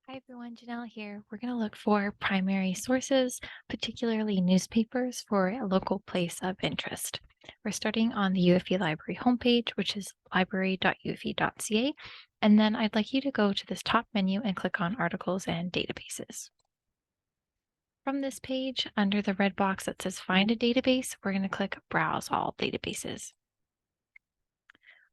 Hi everyone, Janelle here. We're going to look for primary sources, particularly newspapers, for a local place of interest. We're starting on the UFE Library homepage, which is library.ufe.ca. And then I'd like you to go to this top menu and click on Articles and Databases. From this page, under the red box that says Find a Database, we're going to click Browse All Databases.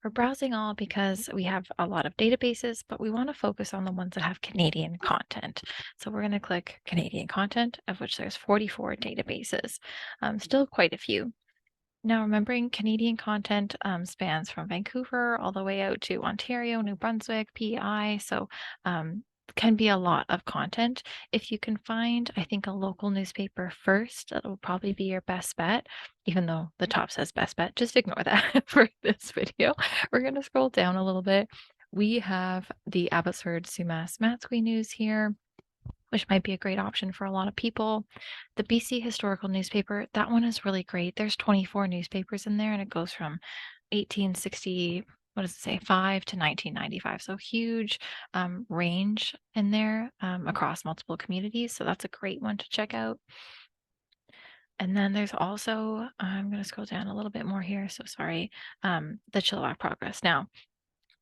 We're browsing all because we have a lot of databases, but we want to focus on the ones that have Canadian content. So we're going to click Canadian content, of which there's 44 databases, still quite a few. Now, remembering Canadian content spans from Vancouver all the way out to Ontario, New Brunswick, PEI. So can be a lot of content. If you can find, I think, a local newspaper first, that will probably be your best bet, even though the top says best bet. Just ignore that for this video. We're going to scroll down a little bit. We have the Abbotsford Sumas Matsqui News here, which might be a great option for a lot of people. The BC Historical Newspaper, that one is really great. There's 24 newspapers in there, and it goes from 1860, what does it say, 5 to 1995. So huge range in there across multiple communities. So that's a great one to check out. And then there's also, I'm going to scroll down a little bit more here. So sorry, the Chilliwack Progress. Now,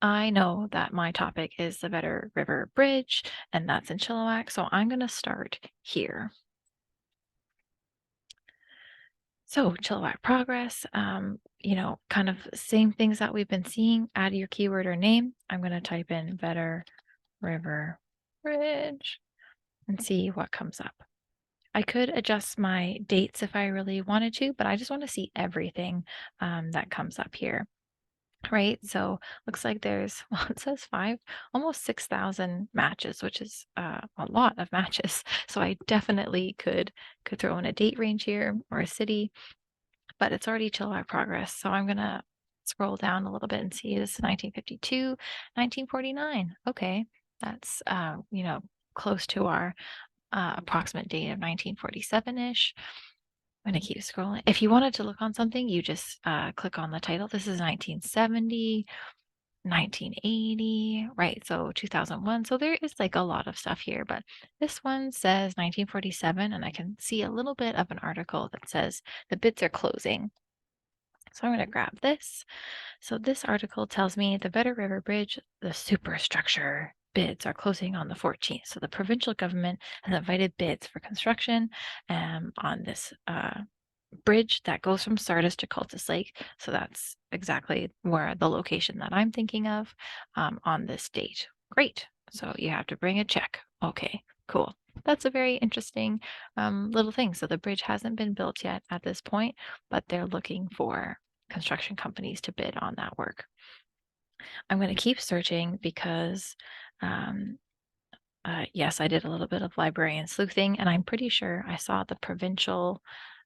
I know that my topic is the Vedder River Bridge, and that's in Chilliwack. So I'm going to start here. So Chilliwack Progress, kind of same things that we've been seeing. Add your keyword or name. I'm going to type in Vedder River Bridge and see what comes up. I could adjust my dates if I really wanted to, but I just want to see everything that comes up here. Right, so looks like there's, well, it says almost 6,000 matches, which is a lot of matches. So I definitely could throw in a date range here or a city, but it's already Chilliwack Progress. So I'm gonna scroll down a little bit and see this is 1952, 1949. Okay, that's close to our approximate date of 1947-ish. I'm gonna keep scrolling. If you wanted to look on something, you just click on the title. This is 1970. 1980, right? So 2001. So there is like a lot of stuff here, but this one says 1947, and I can see a little bit of an article that says the bids are closing. So I'm going to grab this. So this article tells me the Vedder River Bridge, the superstructure bids are closing on the 14th. So the provincial government has invited bids for construction on this bridge that goes from Sardis to Cultus Lake. So that's exactly where the location that I'm thinking of on this date. Great. So you have to bring a check. Okay, cool. That's a very interesting little thing. So the bridge hasn't been built yet at this point, but they're looking for construction companies to bid on that work. I'm going to keep searching because yes, I did a little bit of librarian sleuthing, and I'm pretty sure I saw the provincial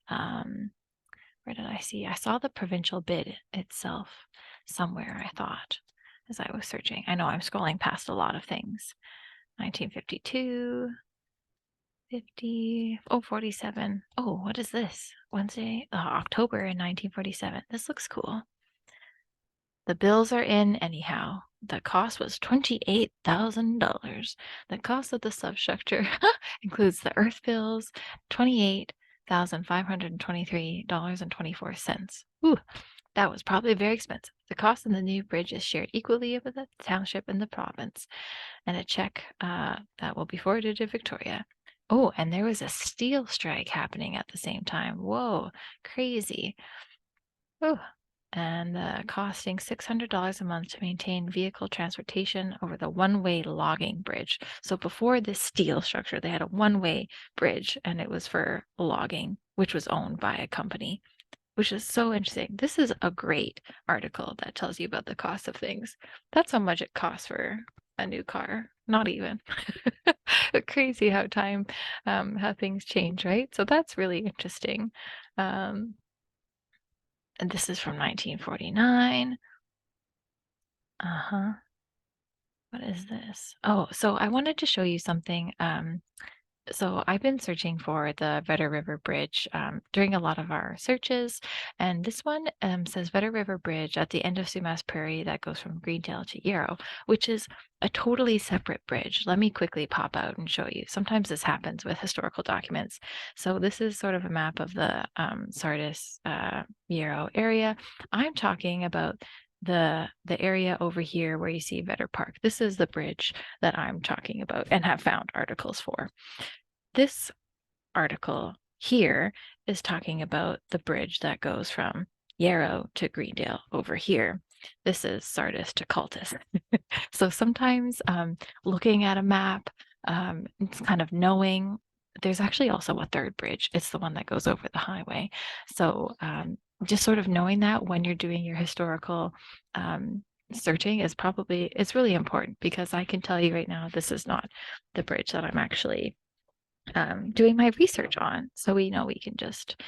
where did I see? I saw the provincial bid itself somewhere, I thought, as I was searching. I know I'm scrolling past a lot of things. 1952, 50, oh, 47. Oh, what is this? Wednesday, October in 1947. This looks cool. The bills are in anyhow. The cost was $28,000. The cost of the substructure includes the earth bills, $28,523.24. Ooh, that was probably very expensive. The cost of the new bridge is shared equally with the township and the province, and a check that will be forwarded to Victoria. Oh, and there was a steel strike happening at the same time. Whoa, crazy. Oh, and costing $600 a month to maintain vehicle transportation over the one-way logging bridge. So before this steel structure, they had a one-way bridge, and it was for logging, which was owned by a company, which is so interesting. This is a great article that tells you about the cost of things. That's how much it costs for a new car. Not even. Crazy how how things change, right? So that's really interesting. Um, and this is from 1949. Uh-huh. What is this? Oh, so I wanted to show you something So I've been searching for the Vedder River Bridge during a lot of our searches, and this one says Vedder River Bridge at the end of Sumas Prairie that goes from Greendale to Yarrow, which is a totally separate bridge. Let me quickly pop out and show you. Sometimes this happens with historical documents. So this is sort of a map of the Sardis Yarrow area. I'm talking about the area over here where you see Vedder Park. This is the bridge that I'm talking about and have found articles for. This article here is talking about the bridge that goes from Yarrow to Greendale over here. This is Sardis to Cultus. So sometimes looking at a map, it's kind of knowing there's actually also a third bridge. It's the one that goes over the highway. So just sort of knowing that when you're doing your historical searching is probably, it's really important because I can tell you right now, this is not the bridge that I'm actually doing my research on. So we know we can just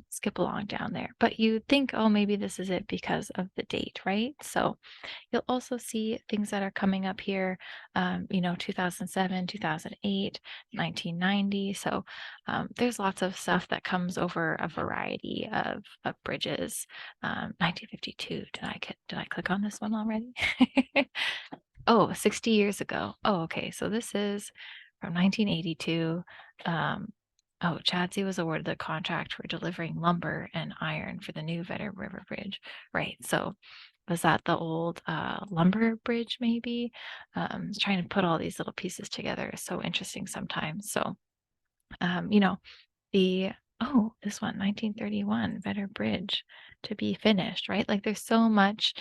skip along down there. But you think, oh, maybe this is it because of the date, right? So you'll also see things that are coming up here, 2007, 2008, 1990. So there's lots of stuff that comes over a variety of bridges. 1952, did I click on this one already? Oh, 60 years ago. Oh, okay. So this is from 1982. Chadsey was awarded the contract for delivering lumber and iron for the new Vedder River Bridge. Right. So was that the old lumber bridge, maybe? Trying to put all these little pieces together is so interesting sometimes. So, um, you know, the this one, 1931, Vedder Bridge to be finished, right? Like there's so much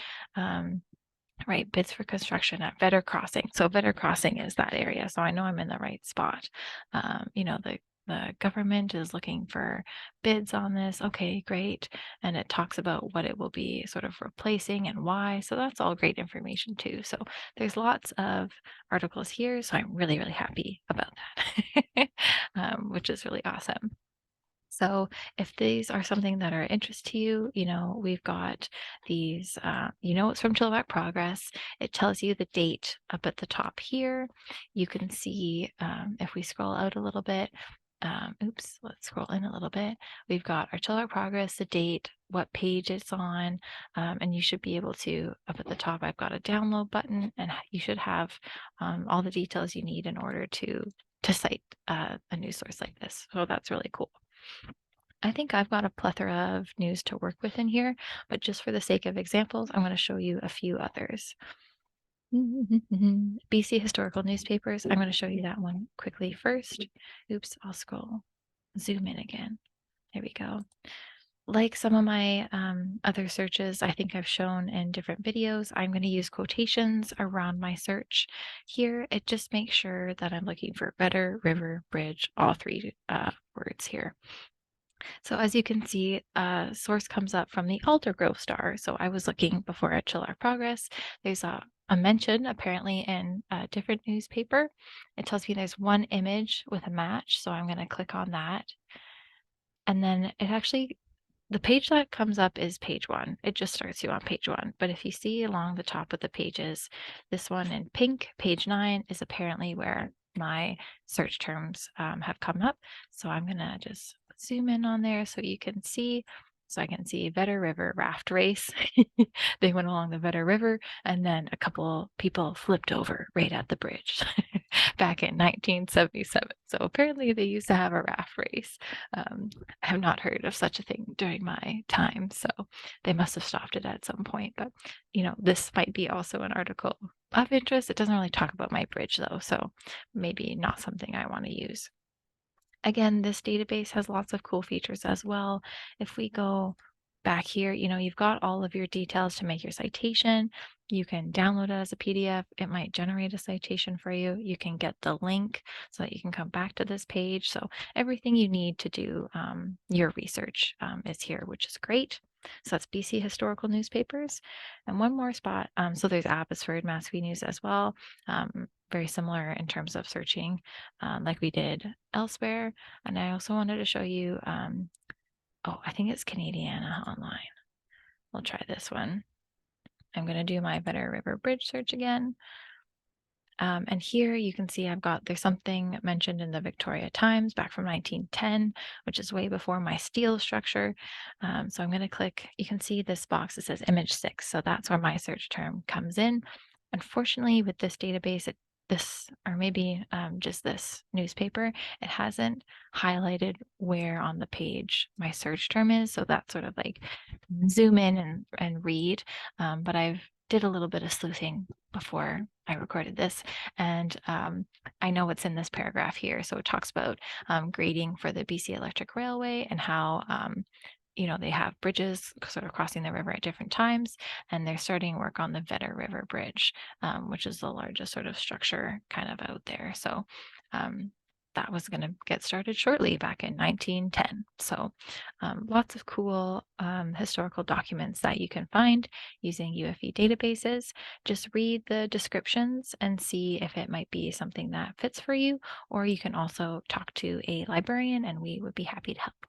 right, bids for construction at Vedder Crossing. So Vedder Crossing is that area. So I know I'm in the right spot. The government is looking for bids on this. Okay, great. And it talks about what it will be sort of replacing and why. So that's all great information too. So there's lots of articles here. So I'm really, really happy about that, which is really awesome. So if these are something that are of interest to you, we've got these, it's from Chilliwack Progress. It tells you the date up at the top here. You can see if we scroll out a little bit, let's scroll in a little bit. We've got our Chilliwack Progress, the date, what page it's on, and you should be able to, up at the top, I've got a download button, and you should have all the details you need in order to cite a news source like this. So that's really cool. I think I've got a plethora of news to work with in here, but just for the sake of examples, I'm going to show you a few others. BC historical newspapers. I'm going to show you that one quickly first. Oops, I'll zoom in again. There we go. Like some of my other searches I think I've shown in different videos, I'm going to use quotations around my search here. It just makes sure that I'm looking for Vedder River Bridge, all three words here. So as you can see, a source comes up from the Aldergrove Star. So I was looking before at Chilliwack Progress. There's a mention apparently in a different newspaper. It tells me there's one image with a match. So I'm going to click on that. And then the page that comes up is page 1. It just starts you on page 1. But if you see along the top of the pages, this one in pink, page 9, is apparently where my search terms have come up. So I'm going to just zoom in on there so you can see. So I can see Vedder River raft race. They went along the Vedder River, and then a couple people flipped over right at the bridge back in 1977. So apparently they used to have a raft race. I have not heard of such a thing during my time, so they must have stopped it at some point. But this might be also an article of interest. It doesn't really talk about my bridge though, so maybe not something I want to use. Again, this database has lots of cool features as well. If we go back here, you've got all of your details to make your citation. You can download it as a PDF. It might generate a citation for you. You can get the link so that you can come back to this page. So everything you need to do your research is here, which is great. So that's BC Historical Newspapers. And one more spot. So there's Abbotsford Mass News as well. Very similar in terms of searching like we did elsewhere. And I also wanted to show you, I think it's Canadiana Online. We'll try this one. I'm going to do my Vedder River Bridge search again. And here you can see there's something mentioned in the Victoria Times back from 1910, which is way before my steel structure. So I'm going to click, you can see this box that says image 6. So that's where my search term comes in. Unfortunately, with this database, or maybe just this newspaper, it hasn't highlighted where on the page my search term is. So that's sort of like zoom in and read. But I've did a little bit of sleuthing before I recorded this, and I know what's in this paragraph here. So it talks about grading for the BC Electric Railway and how they have bridges sort of crossing the river at different times, and they're starting work on the Vedder River Bridge, which is the largest sort of structure kind of out there. So um, that was going to get started shortly back in 1910. So lots of cool historical documents that you can find using UFE databases. Just read the descriptions and see if it might be something that fits for you, or you can also talk to a librarian and we would be happy to help.